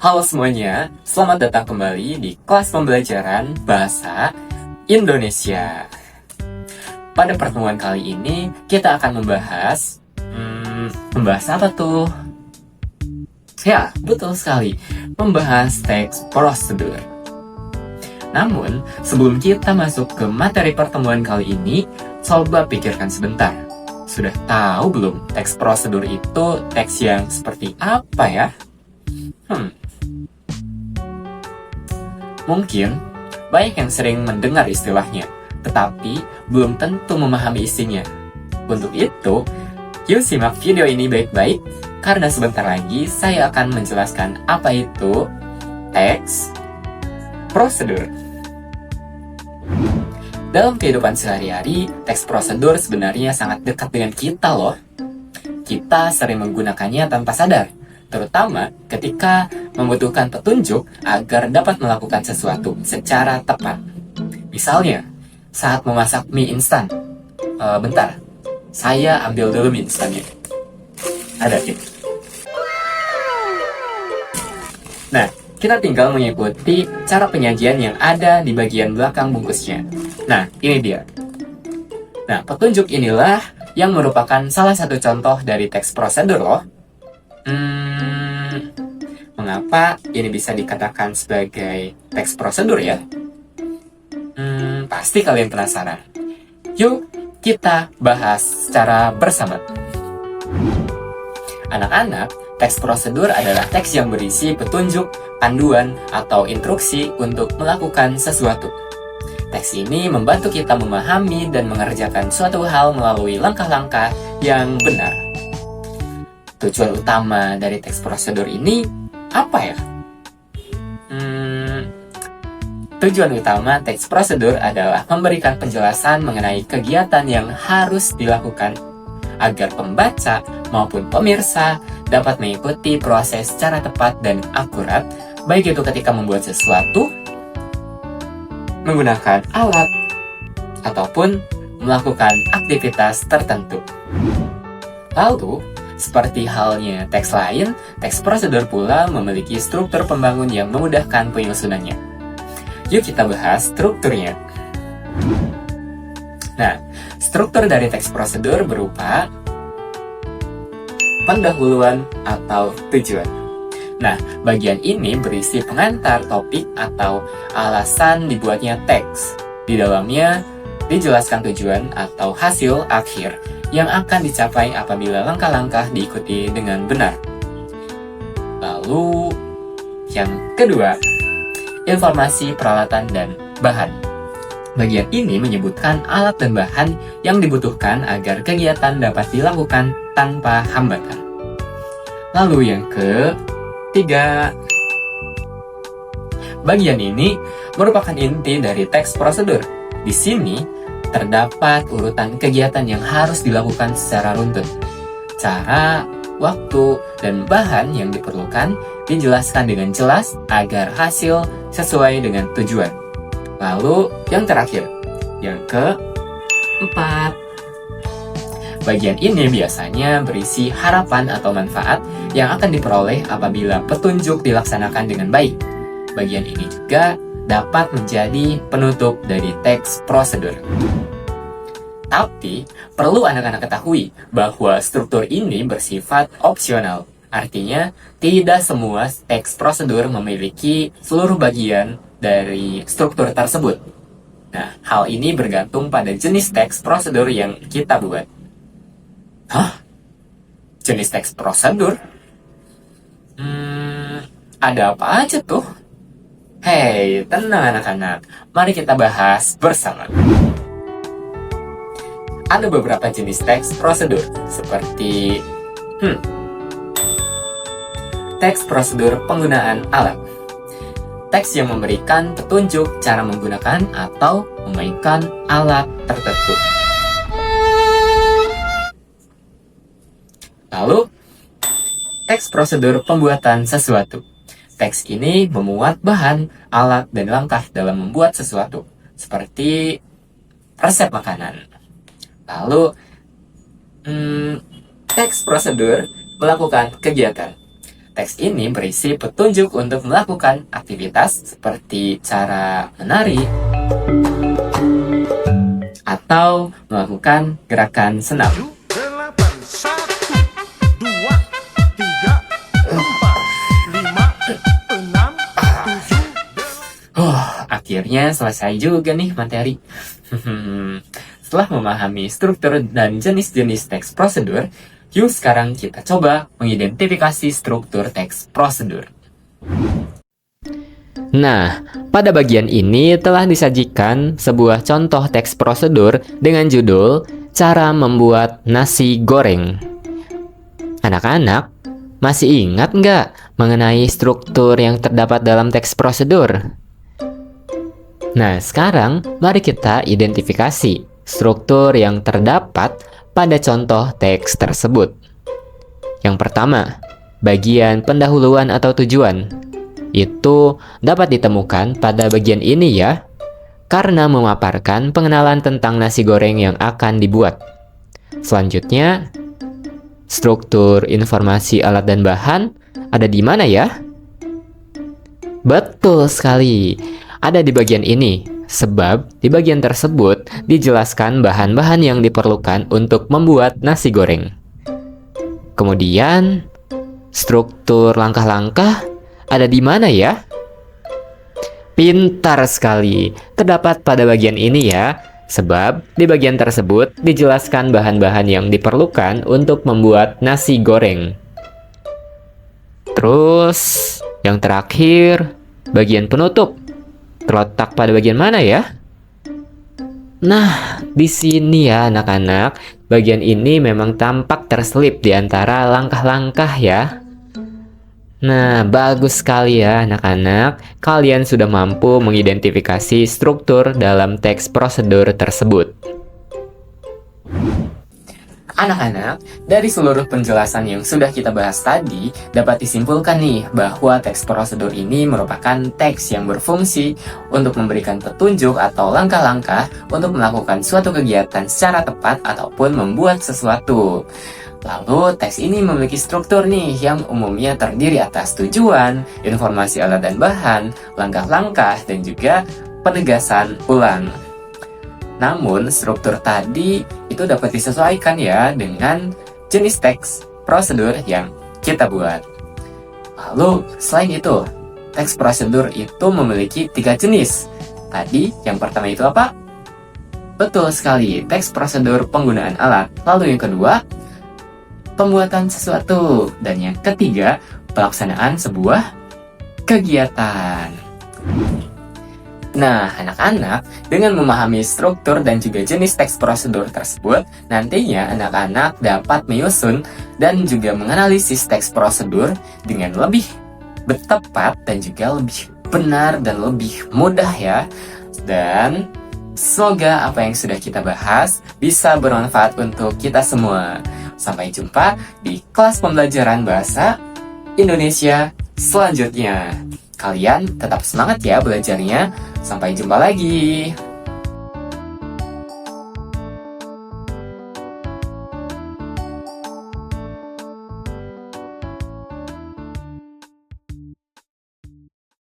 Halo semuanya, selamat datang kembali di kelas pembelajaran Bahasa Indonesia. Pada pertemuan kali ini, kita akan membahas apa tuh? Ya, betul sekali, membahas teks prosedur. Namun, sebelum kita masuk ke materi pertemuan kali ini, coba pikirkan sebentar. Sudah tahu belum teks prosedur itu teks yang seperti apa ya? Mungkin banyak yang sering mendengar istilahnya, tetapi belum tentu memahami isinya. Untuk itu, yuk simak video ini baik-baik, karena sebentar lagi saya akan menjelaskan apa itu teks prosedur. Dalam kehidupan sehari-hari, teks prosedur sebenarnya sangat dekat dengan kita loh. Kita sering menggunakannya tanpa sadar, terutama ketika membutuhkan petunjuk agar dapat melakukan sesuatu secara tepat. Misalnya, saat memasak mie instan. Bentar, saya ambil dulu mie instannya. Ada tip. Nah, kita tinggal mengikuti cara penyajian yang ada di bagian belakang bungkusnya. Nah, ini dia. Nah, petunjuk inilah yang merupakan salah satu contoh dari teks prosedur loh. Mengapa ini bisa dikatakan sebagai teks prosedur ya? Pasti kalian penasaran. Yuk, kita bahas secara bersama. Anak-anak, teks prosedur adalah teks yang berisi petunjuk, panduan, atau instruksi untuk melakukan sesuatu. Teks ini membantu kita memahami dan mengerjakan suatu hal melalui langkah-langkah yang benar. Tujuan utama dari teks prosedur ini apa ya? Tujuan utama teks prosedur adalah memberikan penjelasan mengenai kegiatan yang harus dilakukan agar pembaca maupun pemirsa dapat mengikuti proses secara tepat dan akurat, baik itu ketika membuat sesuatu, menggunakan alat, ataupun melakukan aktivitas tertentu. Lalu, seperti halnya teks lain, teks prosedur pula memiliki struktur pembangun yang memudahkan penyusunannya. Yuk kita bahas strukturnya. Nah, struktur dari teks prosedur berupa pendahuluan atau tujuan. Nah, bagian ini berisi pengantar topik atau alasan dibuatnya teks. Di dalamnya dijelaskan tujuan atau hasil akhir yang akan dicapai apabila langkah-langkah diikuti dengan benar. Lalu, yang kedua, informasi peralatan dan bahan. Bagian ini menyebutkan alat dan bahan yang dibutuhkan agar kegiatan dapat dilakukan tanpa hambatan. Lalu yang ketiga, bagian ini merupakan inti dari teks prosedur. Di sini terdapat urutan kegiatan yang harus dilakukan secara runtun. Cara, waktu, dan bahan yang diperlukan dijelaskan dengan jelas agar hasil sesuai dengan tujuan. Lalu yang terakhir, yang keempat, bagian ini biasanya berisi harapan atau manfaat yang akan diperoleh apabila petunjuk dilaksanakan dengan baik. Bagian ini juga dapat menjadi penutup dari teks prosedur. Tapi, perlu anak-anak ketahui bahwa struktur ini bersifat opsional. Artinya, tidak semua teks prosedur memiliki seluruh bagian dari struktur tersebut. Nah, hal ini bergantung pada jenis teks prosedur yang kita buat. Hah? Jenis teks prosedur? Ada apa aja tuh? Hei, tenang anak-anak. Mari kita bahas bersama. Ada beberapa jenis teks prosedur, seperti teks prosedur penggunaan alat. Teks yang memberikan petunjuk cara menggunakan atau memainkan alat tertentu. Lalu, teks prosedur pembuatan sesuatu. Teks ini memuat bahan, alat, dan langkah dalam membuat sesuatu, seperti resep makanan. Lalu, teks prosedur melakukan kegiatan. teks ini berisi petunjuk untuk melakukan aktivitas seperti cara menari atau melakukan gerakan senam. 8, 1, 2, 3, 4, 5, 6, 7. Akhirnya selesai juga nih materi. Setelah memahami struktur dan jenis-jenis teks prosedur, yuk sekarang kita coba mengidentifikasi struktur teks prosedur. Nah, pada bagian ini telah disajikan sebuah contoh teks prosedur dengan judul Cara Membuat Nasi Goreng. Anak-anak, masih ingat nggak mengenai struktur yang terdapat dalam teks prosedur? Nah, sekarang mari kita identifikasi struktur yang terdapat pada contoh teks tersebut. Yang pertama, bagian pendahuluan atau tujuan. Itu dapat ditemukan pada bagian ini ya, karena memaparkan pengenalan tentang nasi goreng yang akan dibuat. Selanjutnya, struktur informasi alat dan bahan ada di mana ya? Betul sekali, ada di bagian ini, sebab di bagian tersebut dijelaskan bahan-bahan yang diperlukan untuk membuat nasi goreng. Kemudian, struktur langkah-langkah ada di mana ya? Pintar sekali, terdapat pada bagian ini ya, sebab di bagian tersebut dijelaskan bahan-bahan yang diperlukan untuk membuat nasi goreng. Terus, yang terakhir, bagian penutup. Terletak pada bagian mana ya? Nah, di sini ya anak-anak, bagian ini memang tampak terselip di antara langkah-langkah ya. Nah, bagus sekali ya anak-anak, kalian sudah mampu mengidentifikasi struktur dalam teks prosedur tersebut. Anak-anak, dari seluruh penjelasan yang sudah kita bahas tadi, dapat disimpulkan nih bahwa teks prosedur ini merupakan teks yang berfungsi untuk memberikan petunjuk atau langkah-langkah untuk melakukan suatu kegiatan secara tepat ataupun membuat sesuatu. Lalu, teks ini memiliki struktur nih yang umumnya terdiri atas tujuan, informasi alat dan bahan, langkah-langkah, dan juga penegasan ulang. Namun, struktur tadi itu dapat disesuaikan ya dengan jenis teks prosedur yang kita buat. Lalu, selain itu, teks prosedur itu memiliki 3 jenis. Tadi, yang pertama itu apa? Betul sekali, teks prosedur penggunaan alat. Lalu yang kedua, pembuatan sesuatu. Dan yang ketiga, pelaksanaan sebuah kegiatan. Nah, anak-anak, dengan memahami struktur dan juga jenis teks prosedur tersebut, nantinya anak-anak dapat menyusun dan juga menganalisis teks prosedur dengan lebih tepat dan juga lebih benar dan lebih mudah ya. Dan semoga apa yang sudah kita bahas bisa bermanfaat untuk kita semua. Sampai jumpa di kelas pembelajaran bahasa Indonesia selanjutnya. Kalian tetap semangat ya belajarnya. Sampai jumpa lagi.